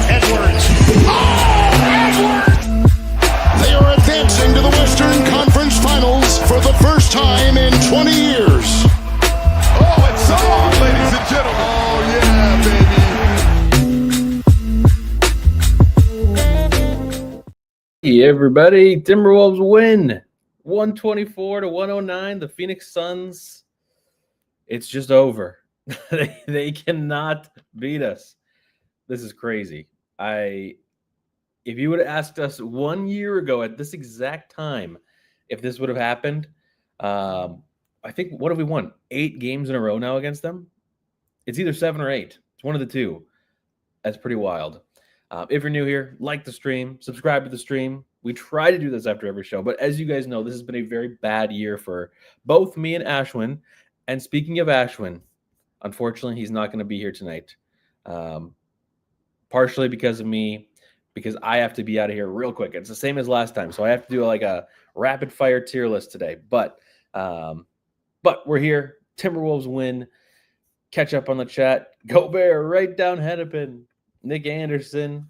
Edwards. Oh, Edwards! They are advancing to the Western Conference Finals for the first time in 20 years. Oh, it's on, ladies and gentlemen. Oh, yeah, baby. Hey, everybody. Timberwolves win 124-109. The Phoenix Suns, it's just over. They cannot beat us. This is crazy. If you would have asked us 1 year ago at this exact time if this would have happened, I think, what have we won? 8 games in a row now against them? It's either 7 or 8. It's one of the two. That's pretty wild. If you're new here, like the stream, subscribe to the stream. We try to do this after every show, but as you guys know, this has been a very bad year for both me and Ashwin. And speaking of Ashwin, unfortunately, he's not going to be here tonight. Partially because of me, because I have to be out of here real quick. It's the same as last time, so I have to do like a rapid fire tier list today. But we're here. Timberwolves win. Catch up on the chat. Go Bear, right down Hennepin. Nick Anderson,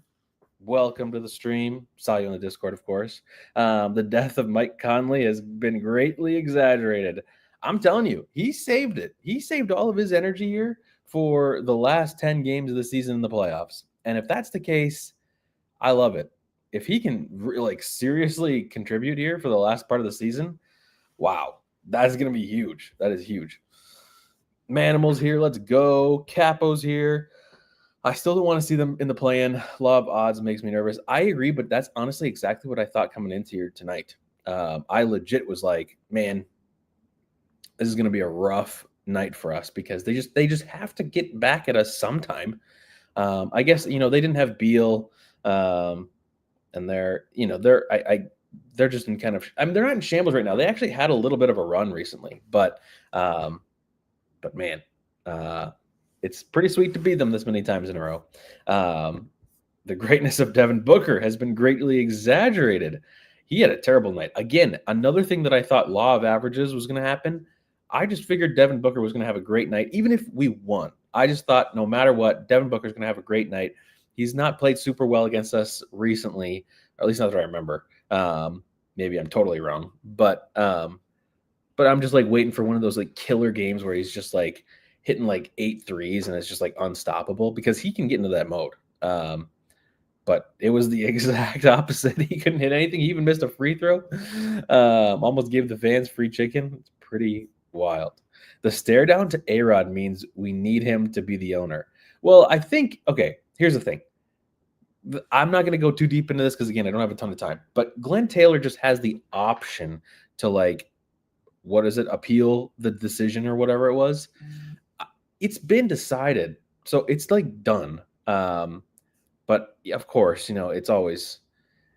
welcome to the stream. Saw you on the Discord, of course. The death of Mike Conley has been greatly exaggerated. I'm telling you, he saved it. He saved all of his energy here for the last 10 games of the season in the playoffs. And if that's the case, I love it. If he can seriously contribute here for the last part of the season, wow, that's going to be huge. That is huge. Manimal's here. Let's go. Capo's here. I still don't want to see them in the play-in. Law of odds makes me nervous. I agree, but that's honestly exactly what I thought coming into here tonight. I legit was like, man, this is going to be a rough night for us because they just have to get back at us sometime. I guess, they didn't have Beal, and they're just in kind of, they're not in shambles right now. They actually had a little bit of a run recently, but man, it's pretty sweet to beat them this many times in a row. The greatness of Devin Booker has been greatly exaggerated. He had a terrible night. Again, another thing that I thought law of averages was going to happen. I just figured Devin Booker was going to have a great night, even if we won. I just thought no matter what, Devin Booker's going to have a great night. He's not played super well against us recently, or at least not that I remember. Maybe I'm totally wrong, but I'm just waiting for one of those killer games where he's just hitting 8 threes and it's just unstoppable because he can get into that mode. But it was the exact opposite. He couldn't hit anything. He even missed a free throw. Almost gave the fans free chicken. It's pretty wild. The stare down to A-Rod means we need him to be the owner. Well, I think, okay, here's the thing. I'm not going to go too deep into this because, again, I don't have a ton of time. But Glenn Taylor just has the option to, appeal the decision or whatever it was. It's been decided. So it's, done. But, of course, it's always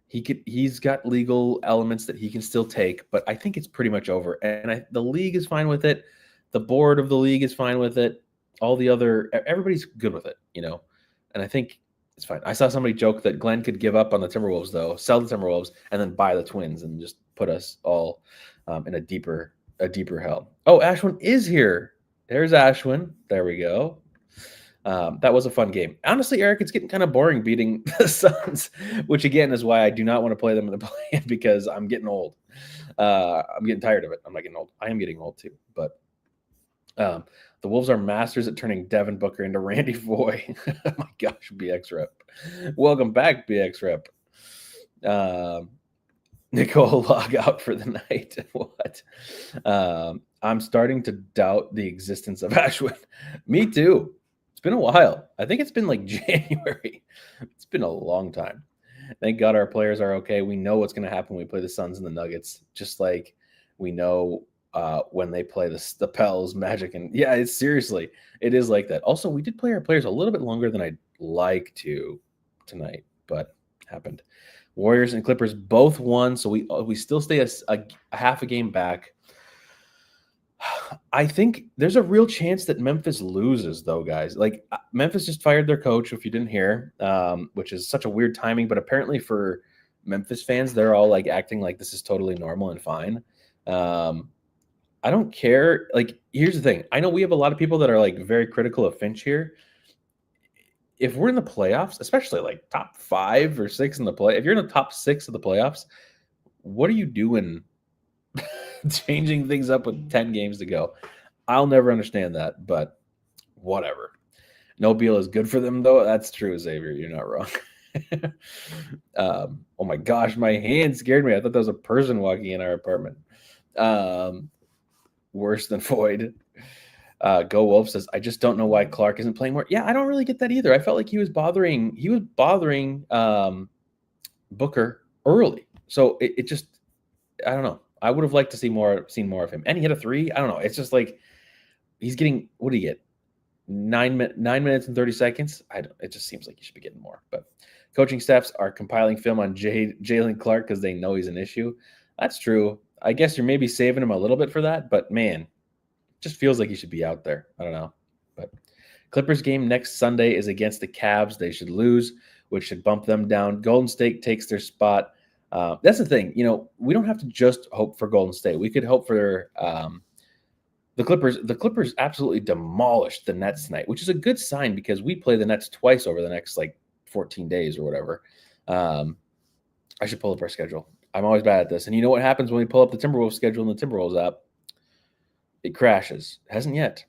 he's got legal elements that he can still take. But I think it's pretty much over. And the league is fine with it. The board of the league is fine with it. Everybody's good with it, And I think it's fine. I saw somebody joke that Glenn could give up on the Timberwolves, though, sell the Timberwolves, and then buy the Twins and just put us all in a deeper hell. Oh, Ashwin is here. There's Ashwin. There we go. That was a fun game. Honestly, Eric, it's getting kind of boring beating the Suns, which, again, is why I do not want to play them in the play-in because I'm getting old. I'm getting tired of it. I'm not getting old. I am getting old, too, but the Wolves are masters at turning Devin Booker into Randy Foy. Oh my gosh, BX Rep. Welcome back, BX Rep. Nicole, log out for the night. What? I'm starting to doubt the existence of Ashwin. Me too. It's been a while. I think it's been January. It's been a long time. Thank God our players are okay. We know what's going to happen when we play the Suns and the Nuggets, just like we know when they play the Pels, Magic, and yeah, it is like that. Also, we did play our players a little bit longer than I'd like to tonight, but happened. Warriors and Clippers both won, so we still stay a half a game back. I think there's a real chance that Memphis loses, though, guys. Memphis just fired their coach, if you didn't hear, which is such a weird timing, but apparently for Memphis fans, they're all acting like this is totally normal and fine. I don't care. Here's the thing. I know we have a lot of people that are very critical of Finch here. if we're in the playoffs, especially like top 5 or 6 in the play, if you're in the top 6 of the playoffs, what are you doing changing things up with 10 games to go? I'll never understand that, but whatever. No Beal is good for them, though. That's true, Xavier. You're not wrong. Oh my gosh, my hand scared me. I thought there was a person walking in our apartment. Worse than Void. Go Wolf says, I just don't know why Clark isn't playing more. Yeah, I don't really get that either. I felt like he was bothering Booker early. So it just, I don't know. I would have liked to seen more of him. And he hit a 3. I don't know. It's just like he's getting, what do you get? 9 minutes and 30 seconds. It just seems like he should be getting more. But coaching staffs are compiling film on Jalen Clark because they know he's an issue. That's true. I guess you're maybe saving him a little bit for that, but man, just feels like he should be out there. I don't know. But Clippers game next Sunday is against the Cavs. They should lose, which should bump them down. Golden State takes their spot. That's the thing. We don't have to just hope for Golden State. We could hope for the Clippers. The Clippers absolutely demolished the Nets tonight, which is a good sign because we play the Nets twice over the next 14 days or whatever. I should pull up our schedule. I'm always bad at this. And you know what happens when we pull up the Timberwolves schedule in the Timberwolves app? It crashes. It hasn't yet.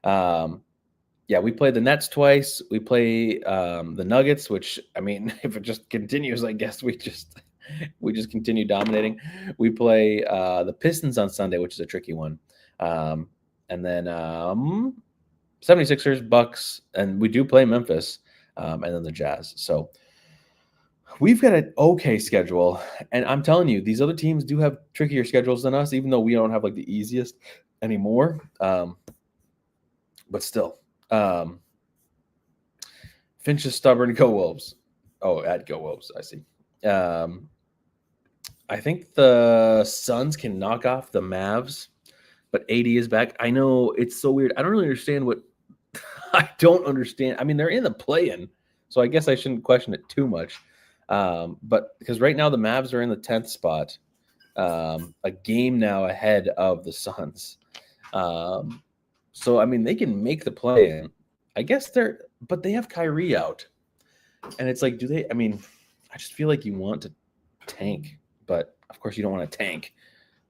Yeah, we play the Nets twice. We play the Nuggets, which, I mean, if it just continues, I guess we just continue dominating. We play the Pistons on Sunday, which is a tricky one. And then 76ers, Bucks, and we do play Memphis, and then the Jazz. So we've got an okay schedule, and I'm telling you, these other teams do have trickier schedules than us, even though we don't have the easiest anymore. But still, Finch is stubborn. Go Wolves. Oh, at Go Wolves, I see. I think the Suns can knock off the Mavs, but AD is back. I know it's so weird. I don't really understand what I don't understand. I mean, they're in the play-in, so I guess I shouldn't question it too much. But because right now the Mavs are in the 10th spot, a game now ahead of the Suns. So I mean they can make the play-in. I guess but they have Kyrie out, and it's like, do they? I mean, I just feel like you want to tank, but of course you don't want to tank.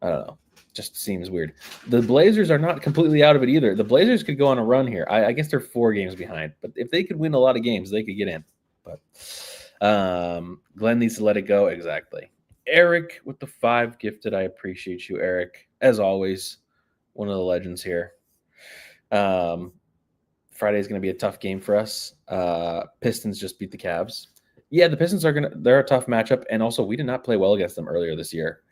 I don't know. Just seems weird. The Blazers are not completely out of it either. The Blazers could go on a run here. I guess they're 4 games behind, but if they could win a lot of games, they could get in. But Glenn needs to let it go. Exactly. Eric with the 5 gifted. I appreciate you, Eric. As always, one of the legends here. Friday is going to be a tough game for us. Pistons just beat the Cavs. Yeah, the Pistons they're a tough matchup, and also we did not play well against them earlier this year.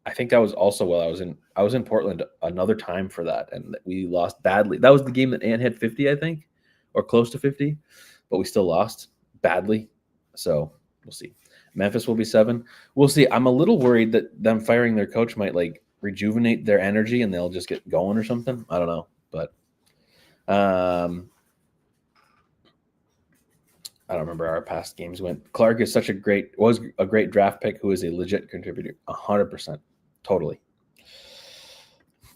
I think that was also while I was in Portland another time for that, and we lost badly. That was the game that Ant had 50, I think, or close to 50, but we still lost badly. So we'll see. Memphis will be 7. We'll see. I'm a little worried that them firing their coach might rejuvenate their energy and they'll just get going or something. I don't know, but I don't remember how our past games went. Clark is was a great draft pick who is a legit contributor, 100%, totally.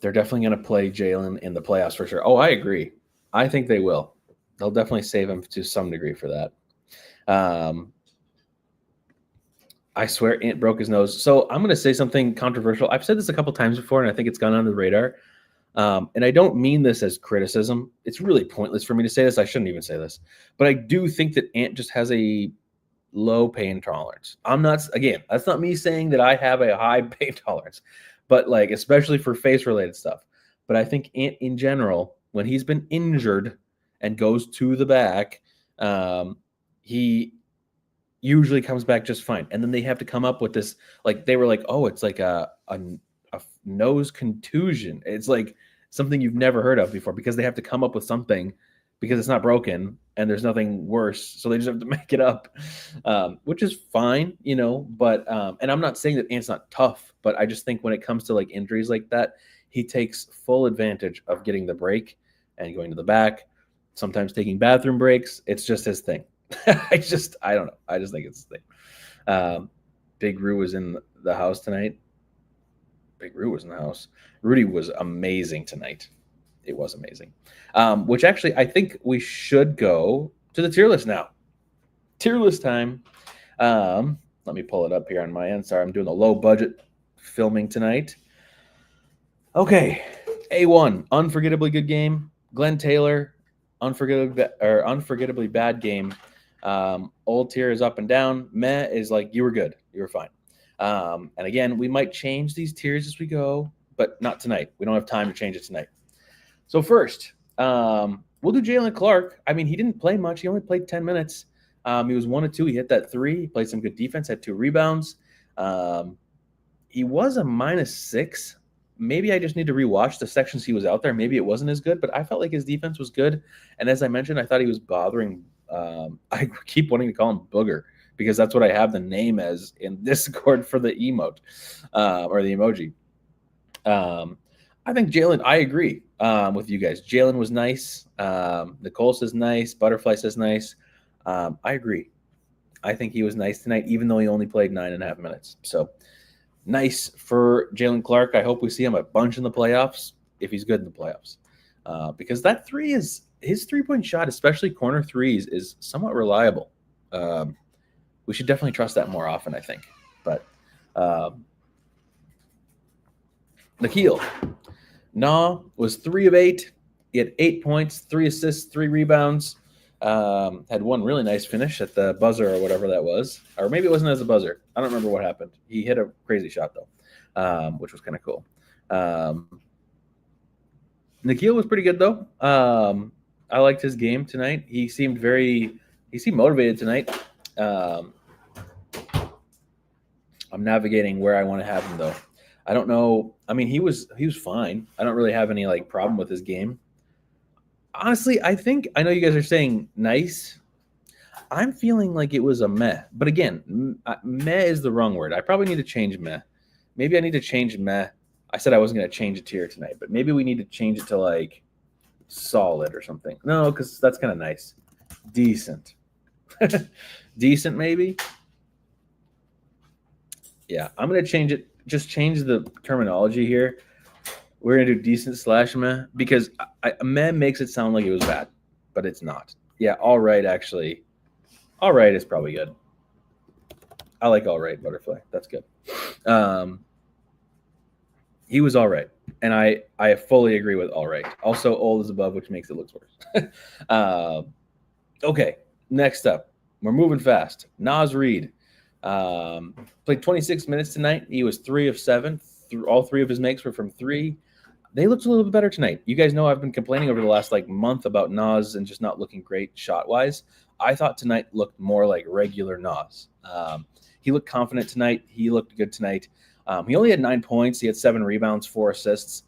They're definitely going to play Jalen in the playoffs for sure. Oh, I agree. I think they will. They'll definitely save him to some degree for that. I swear Ant broke his nose. So I'm going to say something controversial. I've said this a couple times before, and I think it's gone under the radar. And I don't mean this as criticism. It's really pointless for me to say this. I shouldn't even say this. But I do think that Ant just has a low pain tolerance. That's not me saying that I have a high pain tolerance, but especially for face-related stuff. But I think Ant in general, when he's been injured and goes to the back, he usually comes back just fine. And then they have to come up with this, they were oh, it's a nose contusion. It's something you've never heard of before because they have to come up with something because it's not broken and there's nothing worse. So they just have to make it up, which is fine, but, and I'm not saying that Ant's not tough, but I just think when it comes to injuries like that, he takes full advantage of getting the break and going to the back, sometimes taking bathroom breaks. It's just his thing. I don't know. I just think it's his thing. Big Roo was in the house tonight. Big Roo was in the house. Rudy was amazing tonight. It was amazing. Which actually, I think we should go to the tier list now. Tier list time. Let me pull it up here on my end. Sorry, I'm doing a low budget filming tonight. Okay, A1, unforgettably good game. Glenn Taylor, unforgettably bad game. Old tier is up and down. Meh is like you were good, you were fine. And again, we might change these tiers as we go, but not tonight. We don't have time to change it tonight. So first, we'll do Jalen Clark. I mean, he didn't play much. He only played 10 minutes. He was 1 of 2. He hit that 3. He played some good defense, had 2 rebounds. He was a -6. Maybe I just need to rewatch the sections he was out there. Maybe it wasn't as good, but I felt like his defense was good. And as I mentioned, I thought he was bothering. I keep wanting to call him Booger because that's what I have the name as in Discord for the emote or the emoji. I think Jalen, I agree with you guys. Jalen was nice. Nicole says nice. Butterfly says nice. I agree. I think he was nice tonight, even though he only played 9.5 minutes. So nice for Jalen Clark. I hope we see him a bunch in the playoffs if he's good in the playoffs. Because that 3 is his 3-point shot, especially corner threes, is somewhat reliable. We should definitely trust that more often, I think. But Nikhil was 3 of 8. He had 8 points, 3 assists, 3 rebounds. Had one really nice finish at the buzzer or whatever that was. Or maybe it wasn't as a buzzer. I don't remember what happened. He hit a crazy shot, though, which was kind of cool. Nikhil was pretty good, though. I liked his game tonight. He seemed motivated tonight. I'm navigating where I want to have him, though. I don't know. I mean, he was fine. I don't really have any problem with his game. Honestly, I know you guys are saying nice. I'm feeling like it was a meh. But again, meh is the wrong word. I probably need to change meh. Maybe I need to change meh. I said I wasn't going to change it tier tonight, but maybe we need to change it to solid or something. No, because that's kind of nice. Decent. Decent, maybe. Yeah, I'm going to change it. Just change the terminology here. We're going to do decent / meh because meh makes it sound like it was bad, but it's not. Yeah, all right, actually. All right is probably good. I like all right, Butterfly. That's good. He was all right, and I fully agree with all right. Also, old is above, which makes it look worse. Okay, next up. We're moving fast. Naz Reid played 26 minutes tonight. He was 3 of 7. All 3 of his makes were from 3. They looked a little bit better tonight. You guys know I've been complaining over the last month about Naz and just not looking great shot-wise. I thought tonight looked more like regular Naz. He looked confident tonight. He looked good tonight. He only had 9 points. He had 7 rebounds, 4 assists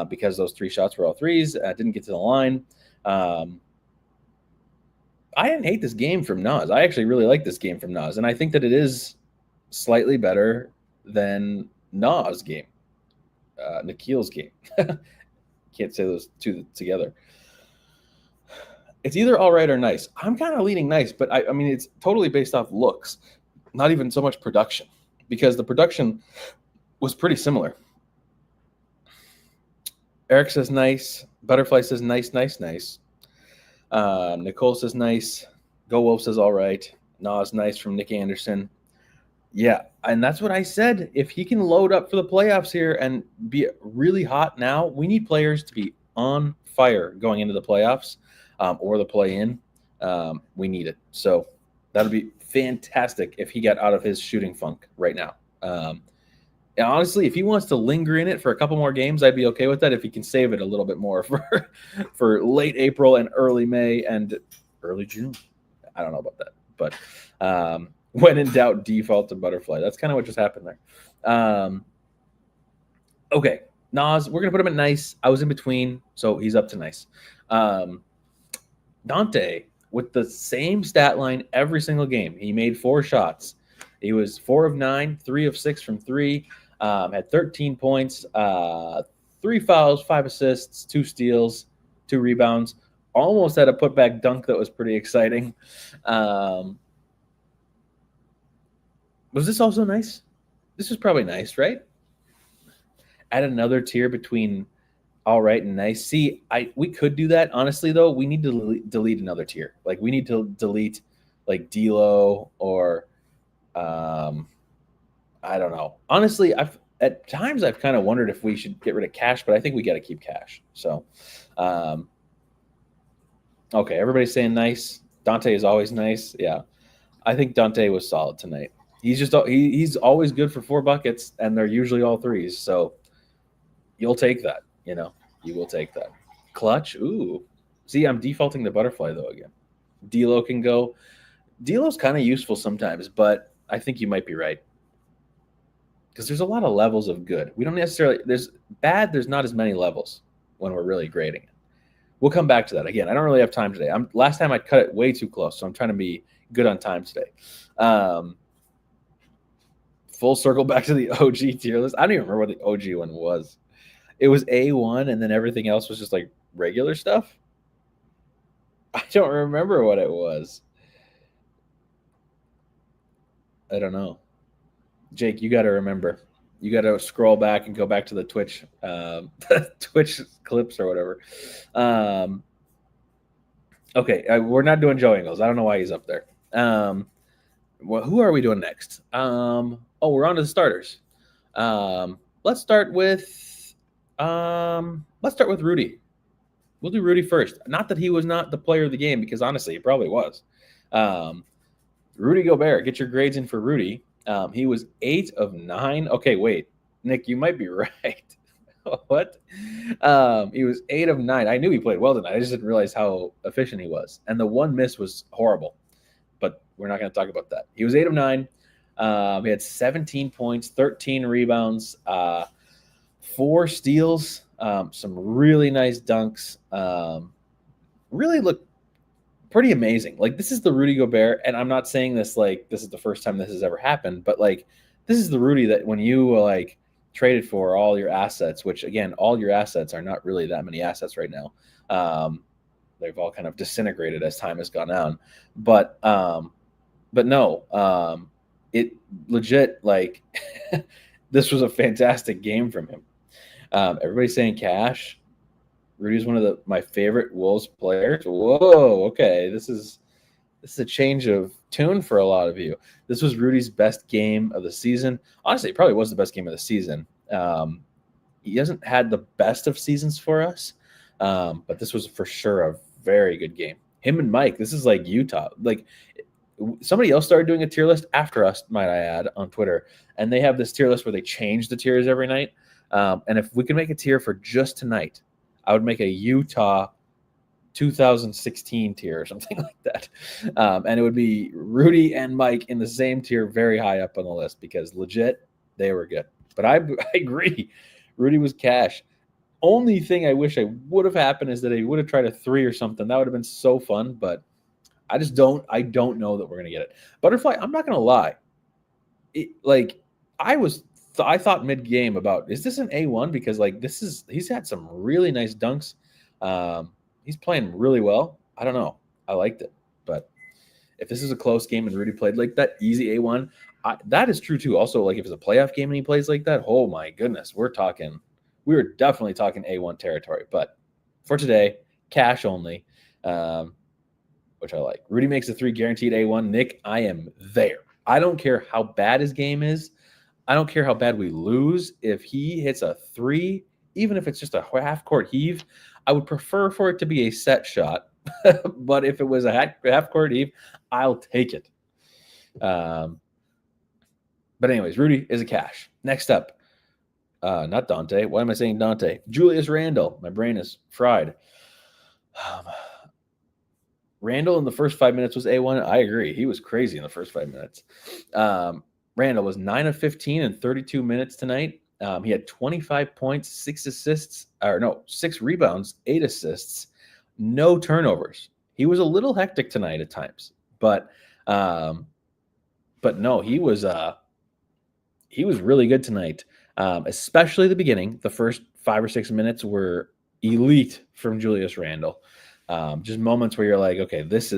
because those 3 shots were all threes. Didn't get to the line. I didn't hate this game from Naz. I actually really like this game from Naz, and I think that it is slightly better than Naz' game. Nikhil's game. Can't say those two together. It's either all right or nice. I'm kind of leaning nice, but I mean, it's totally based off looks, not even so much production, because the production was pretty similar. Eric says nice. Butterfly says nice. Nicole says nice. Go Wolf says all right. Naz nice from Nick Anderson. Yeah, and that's what I said. If he can load up for the playoffs here and be really hot now, we need players to be on fire going into the playoffs or the play-in. We need it. So that would be fantastic if he got out of his shooting funk right now. And honestly, if he wants to linger in it for a couple more games, I'd be okay with that if he can save it a little bit more for late April and early May and early June. I don't know about that, but when in doubt, default to Butterfly. That's kind of what just happened there. Okay, Naz, we're going to put him at nice. I was in between, so he's up to nice. Dante, with the same stat line every single game. He made 4 shots. He was 4 of 9, 3 of 6 from 3, had 13 points, 3 fouls, 5 assists, 2 steals, 2 rebounds. Almost had a putback dunk that was pretty exciting. Was this also nice? This was probably nice, right? Add another tier between All right, nice. See, we could do that. Honestly, though, we need to delete another tier. Like we need to delete like D'Lo or I don't know. Honestly, at times I've kind of wondered if we should get rid of Cash, but I think we got to keep Cash. So, okay, everybody's saying nice. Dante is always nice. Yeah, I think Dante was solid tonight. He's always good for 4 buckets, and they're usually all threes. So you'll take that. You will take that. Clutch. Ooh. See, I'm defaulting to butterfly though again. D'Lo can go. D'Lo's kind of useful sometimes, but I think you might be right. Because there's a lot of levels of good. We don't necessarily there's not as many levels when we're really grading it. We'll come back to that again. I don't really have time today. Last time I cut it way too close, so I'm trying to be good on time today. Full circle back to the OG tier list. I don't even remember what the OG one was. It was A1, and then everything else was just like regular stuff. I don't remember what it was. I don't know. Jake, you got to remember. You got to scroll back and go back to the Twitch, Twitch clips or whatever. Okay, we're not doing Joe Ingles. I don't know why he's up there. Well, who are we doing next? We're on to the starters. Let's start with Rudy. We'll do Rudy first. Not that he was not the player of the game, because honestly, he probably was. Rudy Gobert, get your grades in for Rudy. He was 8 of 9. Okay, wait, Nick, you might be right. What? He was 8 of 9. I knew he played well tonight. I just didn't realize how efficient he was. And the one miss was horrible, but we're not going to talk about that. He was 8 of 9. He had 17 points, 13 rebounds, 4 steals, some really nice dunks. Really looked pretty amazing. Like, this is the Rudy Gobert, and I'm not saying this like this is the first time this has ever happened, but like this is the Rudy that when you like traded for all your assets, which again, all your assets are not really that many assets right now. They've all kind of disintegrated as time has gone on, but no, it legit like this was a fantastic game from him. Everybody's saying Cash. Rudy's one of my favorite Wolves players. Whoa, okay. This is a change of tune for a lot of you. This was Rudy's best game of the season. Honestly, it probably was the best game of the season. He hasn't had the best of seasons for us, but this was for sure a very good game. Him and Mike, this is like Utah. Like, somebody else started doing a tier list after us, might I add, on Twitter, and they have this tier list where they change the tiers every night. And if we can make a tier for just tonight, I would make a Utah 2016 tier or something like that. And it would be Rudy and Mike in the same tier, very high up on the list, because legit, they were good. But I agree. Rudy was Cash. Only thing I wish I would have happened is that he would have tried a 3 or something. That would have been so fun, but I don't know that we're going to get it. Butterfly, I'm not going to lie. I thought mid-game about, is this an A1? Because like he's had some really nice dunks. He's playing really well. I don't know. I liked it. But if this is a close game and Rudy played like that, easy A1, that is true too. Also, like if it's a playoff game and he plays like that, oh my goodness, we're definitely talking A1 territory. But for today, Cash only, which I like. Rudy makes a 3 guaranteed A1. Nick, I am there. I don't care how bad his game is. I don't care how bad we lose. If he hits a 3, even if it's just a half-court heave, I would prefer for it to be a set shot. But if it was a half-court heave, I'll take it. But anyways, Rudy is a Cash. Next up, not Dante. Why am I saying Dante? Julius Randle. My brain is fried. Randle in the first 5 minutes was A1. I agree. He was crazy in the first 5 minutes. Randle was 9 of 15 in 32 minutes tonight. He had 25 points, 6 rebounds, 8 assists, no turnovers. He was a little hectic tonight at times, but no, he was really good tonight. Especially the beginning. The first 5 or 6 minutes were elite from Julius Randle. Just moments where you're like, okay, this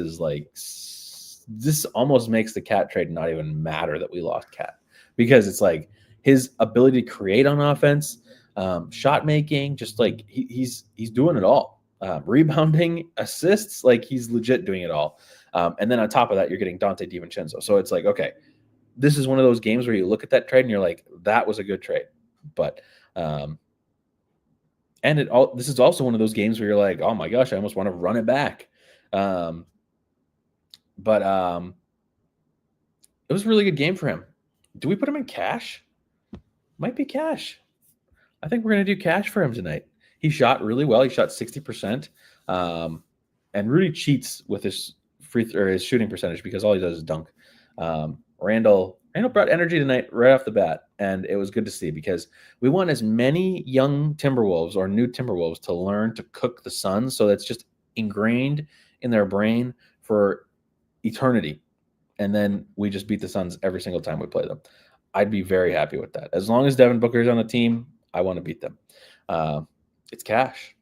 almost makes the Cat trade not even matter that we lost Cat, because it's like his ability to create on offense, shot making, just like he's doing it all. Rebounding, assists, like he's legit doing it all. And then on top of that, you're getting Dante DiVincenzo. So it's like, okay, this is one of those games where you look at that trade and you're like, that was a good trade. But this is also one of those games where you're like, oh my gosh, I almost want to run it back. But it was a really good game for him. Do we put him in cash? Might be cash. I think we're going to do cash for him tonight. He shot really well. He shot 60%. And Rudy cheats with his his shooting percentage because all he does is dunk. Randall brought energy tonight right off the bat, and it was good to see because we want as many young Timberwolves or new Timberwolves to learn to cook the Suns, so that's just ingrained in their brain for eternity. And then we just beat the Suns every single time we play them. I'd be very happy with that. As long as Devin Booker's on the team, I want to beat them. It's cash.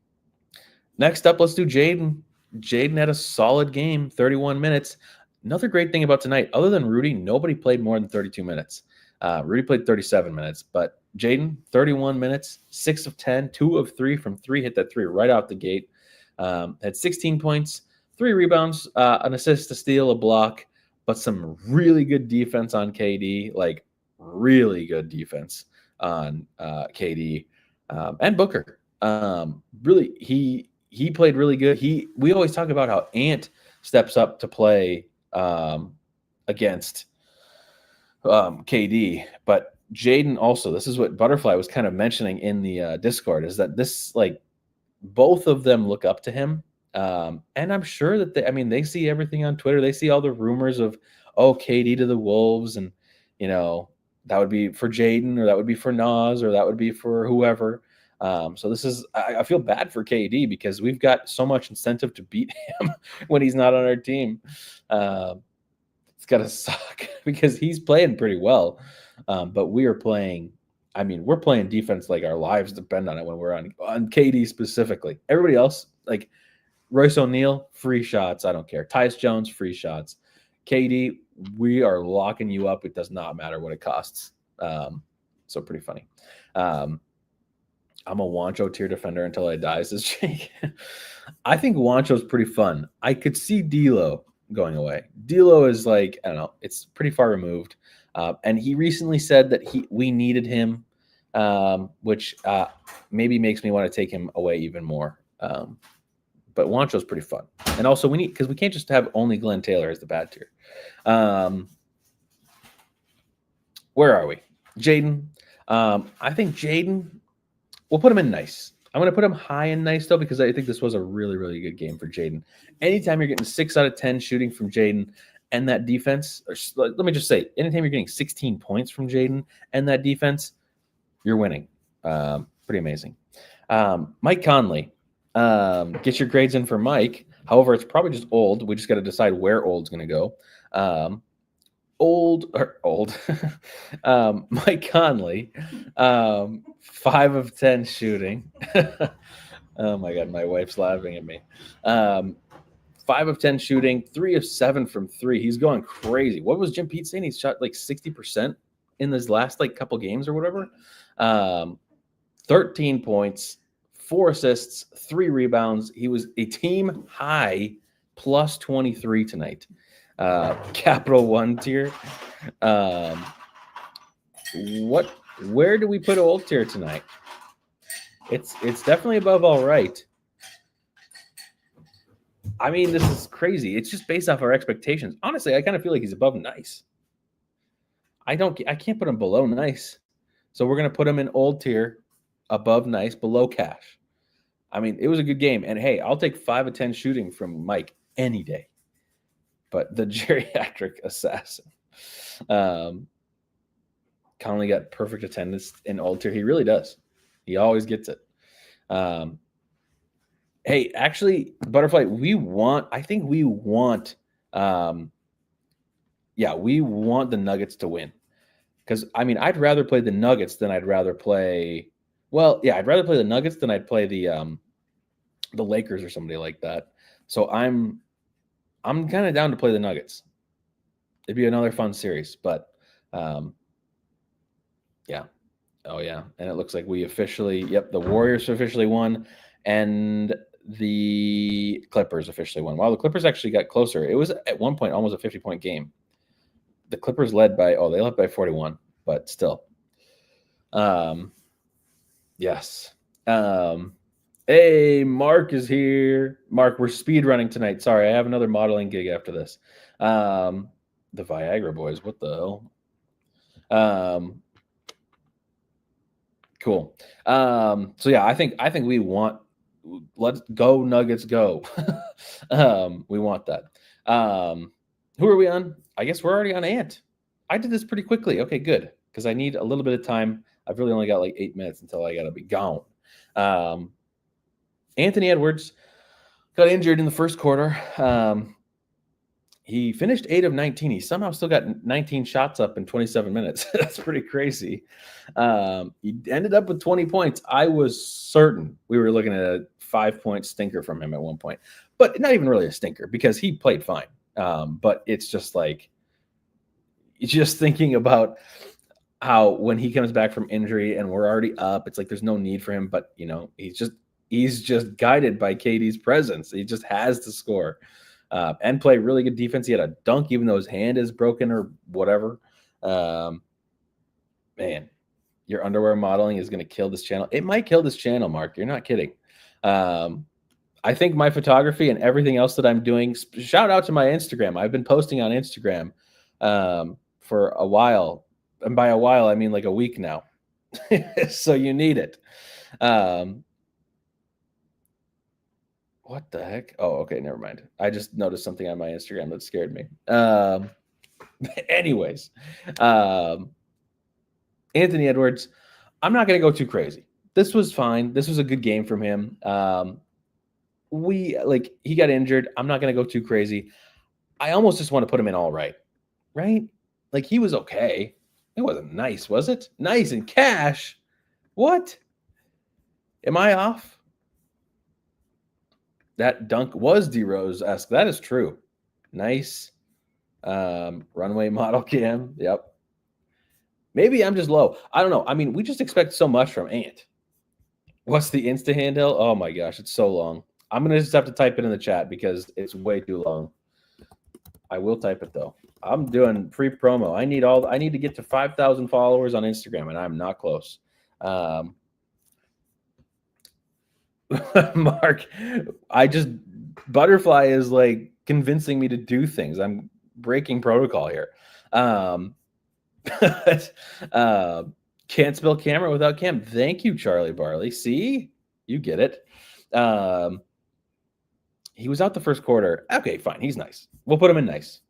Next up, let's do Jaden. Jaden had a solid game, 31 minutes. Another great thing about tonight, other than Rudy, nobody played more than 32 minutes. Rudy played 37 minutes, but Jaden, 31 minutes, 6 of 10, 2 of 3 from 3, hit that 3 right out the gate. Had 16 points, 3 rebounds, an assist, a steal, a block, but some really good defense on KD, like really good defense on KD and Booker. Really, he played really good. We always talk about how Ant steps up to play against KD, but Jaden also, this is what Butterfly was kind of mentioning in the Discord, is that this, like, both of them look up to him. And I'm sure that they see everything on Twitter. They see all the rumors of, KD to the Wolves, and that would be for Jaden, or that would be for Nas, or that would be for whoever. So this is, I feel bad for KD because we've got so much incentive to beat him when he's not on our team. It's got to suck because he's playing pretty well. But we are playing, we're playing defense like our lives depend on it when we're on KD specifically. Everybody else, like Royce O'Neal, free shots. I don't care. Tyus Jones, free shots. KD, we are locking you up. It does not matter what it costs. So pretty funny. I'm a Wancho tier defender until I die, says Jake. I think Wancho's pretty fun. I could see D'Lo going away. D'Lo is like, I don't know, it's pretty far removed. And he recently said that we needed him, which maybe makes me want to take him away even more. But Wancho's pretty fun. And also because we can't just have only Glenn Taylor as the bad tier. Where are we? Jaden. I think Jaden, we'll put him in nice. I'm going to put him high in nice, though, because I think this was a really, really good game for Jaden. Anytime you're getting 6 out of 10 shooting from Jaden and that defense, or let me just say, anytime you're getting 16 points from Jaden and that defense, you're winning. Pretty amazing. Mike Conley. Get your grades in for Mike. However, it's probably just old. We just got to decide where old's going to go. Mike Conley, 5 of 10 shooting. Oh my God, my wife's laughing at me. 5 of 10 shooting, 3 of 7 from 3. He's going crazy. What was Jim Pete saying? He's shot like 60% in his last couple games or whatever. 13 points, 4 assists, 3 rebounds. He was a team high plus 23 tonight. Capital One tier. Where do we put old tier tonight? It's definitely above all right. This is crazy. It's just based off our expectations. Honestly, I kind of feel like he's above nice. I can't put him below nice. So we're gonna put him in old tier, above nice, below cash. It was a good game. And hey, I'll take 5 of 10 shooting from Mike any day. But the geriatric assassin. Conley got perfect attendance in old tier. He really does. He always gets it. Hey, actually, Butterfly, we want the Nuggets to win. Because, I'd rather play the Nuggets than I'd rather play – I'd rather play the Nuggets than I'd play the Lakers or somebody like that. So I'm kind of down to play the Nuggets. It'd be another fun series, but yeah. Oh yeah, and it looks like we officially, yep, the Warriors officially won, and the Clippers officially won. Wow, the Clippers actually got closer. It was at one point almost a 50-point game. The Clippers led by 41, but still. Yes. Hey, Mark is here. Mark, we're speed running tonight. Sorry, I have another modeling gig after this. The Viagra Boys, what the hell? Cool. So yeah, I think we want, let's go Nuggets go. We want that. Who are we on? I guess we're already on Ant. I did this pretty quickly. Okay, good. Because I need a little bit of time. I've really only got like 8 minutes until I gotta be gone. Anthony Edwards got injured in the first quarter. He finished 8 of 19. He somehow still got 19 shots up in 27 minutes. That's pretty crazy. He ended up with 20 points. I was certain we were looking at a 5-point stinker from him at one point, but not even really a stinker because he played fine. But it's just like, just thinking about how when he comes back from injury and we're already up, it's like there's no need for him. But, you know, he's just guided by KD's presence. He just has to score. And play really good defense. He had a dunk, even though his hand is broken or whatever. Man, your underwear modeling is going to kill this channel. It might kill this channel, Mark. You're not kidding. I think my photography and everything else that I'm doing, shout out to my Instagram. I've been posting on Instagram for a while. And by a while, I mean like a week now. So you need it. What the heck? Oh, okay, never mind. I just noticed something on my Instagram that scared me. Anyways, Anthony Edwards, I'm not going to go too crazy. This was fine. This was a good game from him. He got injured. I'm not going to go too crazy. I almost just want to put him in all right? Like he was okay. It wasn't nice, was it? Nice and cash. What? Am I off? That dunk was D-Rose-esque. That is true. Nice. Runway model cam. Yep. Maybe I'm just low. I don't know. I mean, we just expect so much from Ant. What's the Insta handle? Oh my gosh, it's so long. I'm going to just have to type it in the chat because it's way too long. I will type it though. I'm doing free promo. I need to get to 5,000 followers on Instagram and I'm not close. Mark, Butterfly is like convincing me to do things. I'm breaking protocol here. Can't spell camera without cam. Thank you, Charlie Barley. See, you get it. He was out the first quarter. Okay, fine. He's nice. We'll put him in nice.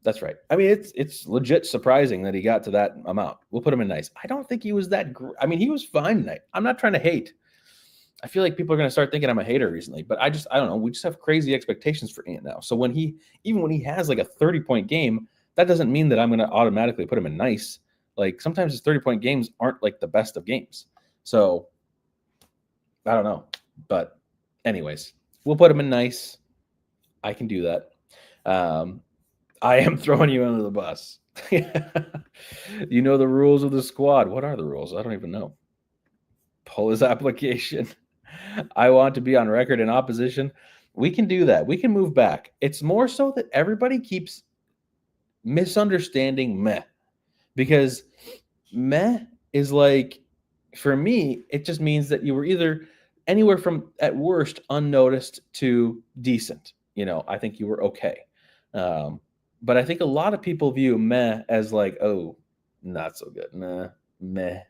That's right. I mean, it's legit surprising that he got to that amount. We'll put him in nice. I don't think he was that. I mean, he was fine tonight. I'm not trying to hate. I feel like people are going to start thinking I'm a hater recently, but I don't know. We just have crazy expectations for Ant now. So when he has like a 30-point game, that doesn't mean that I'm going to automatically put him in nice. Like sometimes his 30-point games aren't like the best of games. So I don't know. But anyways, we'll put him in nice. I can do that. I am throwing you under the bus. You know the rules of the squad. What are the rules? I don't even know. Pull his application. I want to be on record in opposition. We can do that. We can move back. It's more so that everybody keeps misunderstanding meh. Because meh is like, for me, it just means that you were either anywhere from, at worst, unnoticed to decent. You know, I think you were okay. But I think a lot of people view meh as like, oh, not so good. Nah, meh.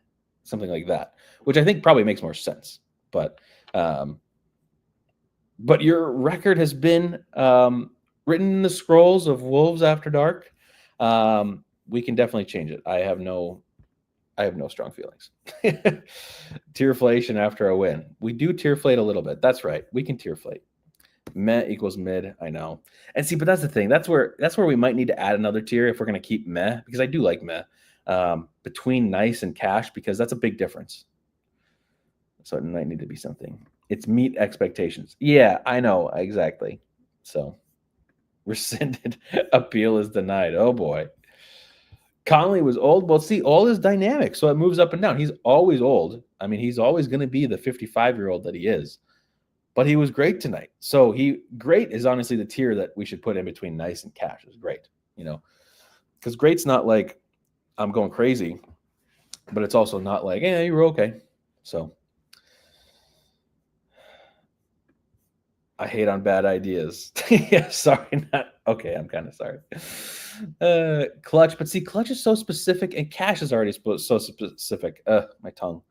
Something like that, which I think probably makes more sense. But your record has been written in the scrolls of Wolves After Dark. We can definitely change it. I have no strong feelings. Tearflation after a win. We do tearflate a little bit. That's right. We can tearflate. Meh equals mid. I know. And see, but that's the thing. That's where we might need to add another tier if we're going to keep meh, because I do like meh. Between nice and cash, because that's a big difference. So it might need to be something. It's meet expectations. Yeah, I know. Exactly. So rescinded appeal is denied. Oh boy. Conley was old. Well, see, old is dynamic, so it moves up and down. He's always old. I mean, he's always going to be the 55-year-old that he is. But he was great tonight. So great is honestly the tier that we should put in between nice and cash. Is great, because great's not like I'm going crazy, but it's also not like, yeah, you were okay. So I hate on bad ideas. Yeah, sorry, not okay. I'm kind of sorry. Clutch, but see, clutch is so specific, and cash is already so specific. My tongue.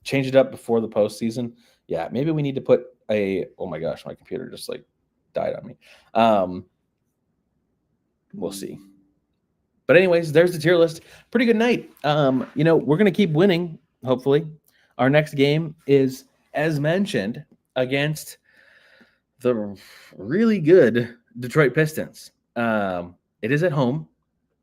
Change it up before the postseason. Yeah, maybe we need to put oh my gosh, my computer just like died on me. We'll see. But anyways, there's the tier list. Pretty good night. We're gonna keep winning. Hopefully, our next game is, as mentioned, against the really good Detroit Pistons. It is at home,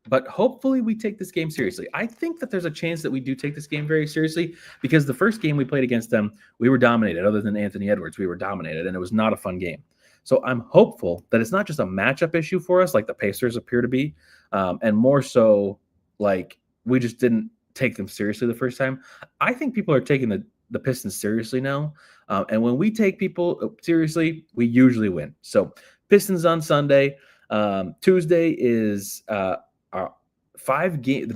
but hopefully we take this game seriously. I think that there's a chance that we do take this game very seriously, because the first game we played against them, we were dominated. Other than Anthony Edwards, we were dominated, and it was not a fun game. So I'm hopeful that it's not just a matchup issue for us, like the Pacers appear to be, and more so like we just didn't take them seriously the first time. I think people are taking the Pistons seriously now. And when we take people seriously, we usually win. So Pistons on Sunday. Tuesday is the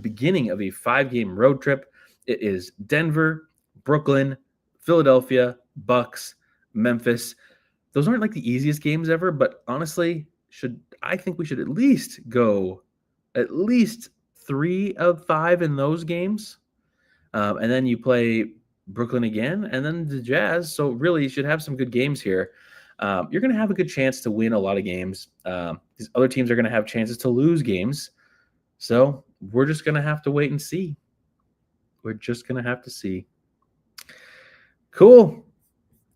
beginning of a 5-game road trip. It is Denver, Brooklyn, Philadelphia, Bucks, Memphis. Those aren't like the easiest games ever, but honestly, I think we should at least go 3 of 5 in those games. And then you play Brooklyn again, and then the Jazz. So really, you should have some good games here. You're going to have a good chance to win a lot of games. These other teams are going to have chances to lose games. So we're just going to have to wait and see. We're just going to have to see. Cool.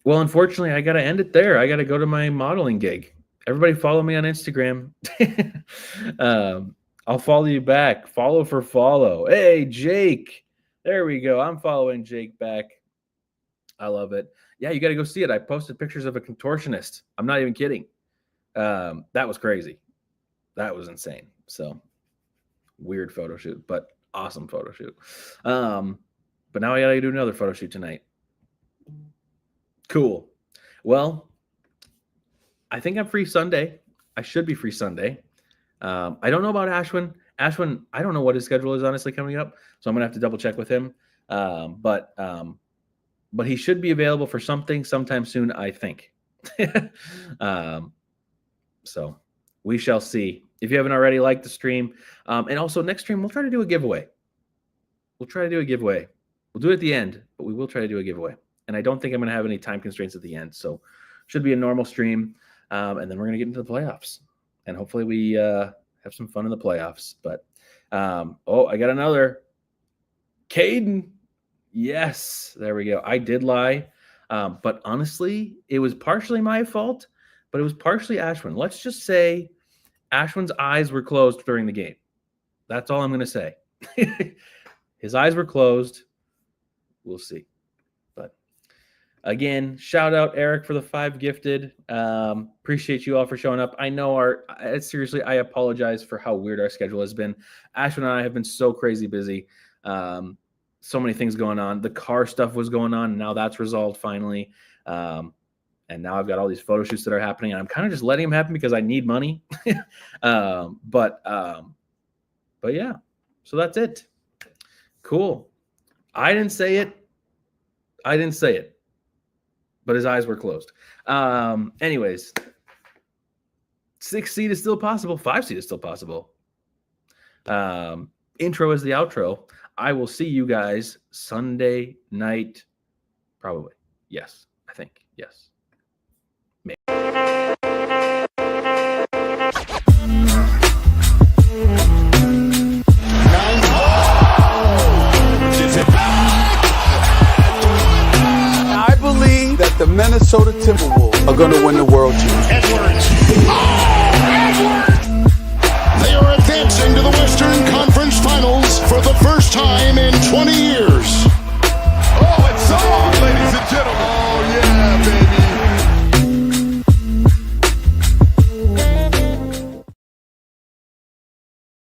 Well, unfortunately, I got to end it there. I got to go to my modeling gig. Everybody follow me on Instagram. I'll follow you back. Follow for follow. Hey, Jake. There we go. I'm following Jake back. I love it. Yeah, you got to go see it. I posted pictures of a contortionist. I'm not even kidding. That was crazy. That was insane. So weird photo shoot, but awesome photo shoot. But now I got to do another photo shoot tonight. Cool. Well, I think I'm free Sunday. I should be free Sunday. I don't know about Ashwin. Ashwin, I don't know what his schedule is honestly coming up, so I'm gonna have to double check with him. But he should be available for something sometime soon, I think. So we shall see. If you haven't already, liked the stream, and also next stream we'll try to do a giveaway. We'll do it at the end, but we will try to do a giveaway. And I don't think I'm going to have any time constraints at the end, so should be a normal stream. And then we're going to get into the playoffs, and hopefully we have some fun in the playoffs. But I got another Caden. Yes, there we go. I did lie, but honestly, it was partially my fault, but it was partially Ashwin. Let's just say Ashwin's eyes were closed during the game. That's all I'm going to say. His eyes were closed. We'll see. But again, shout out Eric for the 5 gifted. Appreciate you all for showing up. I know seriously, I apologize for how weird our schedule has been. Ashwin and I have been so crazy busy. So many things going on. The car stuff was going on, and now that's resolved finally. And now I've got all these photo shoots that are happening, and I'm kind of just letting them happen because I need money. But yeah, so that's it. Cool. I didn't say it, but his eyes were closed. Anyways, 6 seed is still possible. 5 seed is still possible. Intro is the outro. I will see you guys Sunday night. Probably. Yes, I think. Yes. Maybe. I believe that the Minnesota Timberwolves are going to win the World Championship. Edwards. Oh, Edwards! They are advancing to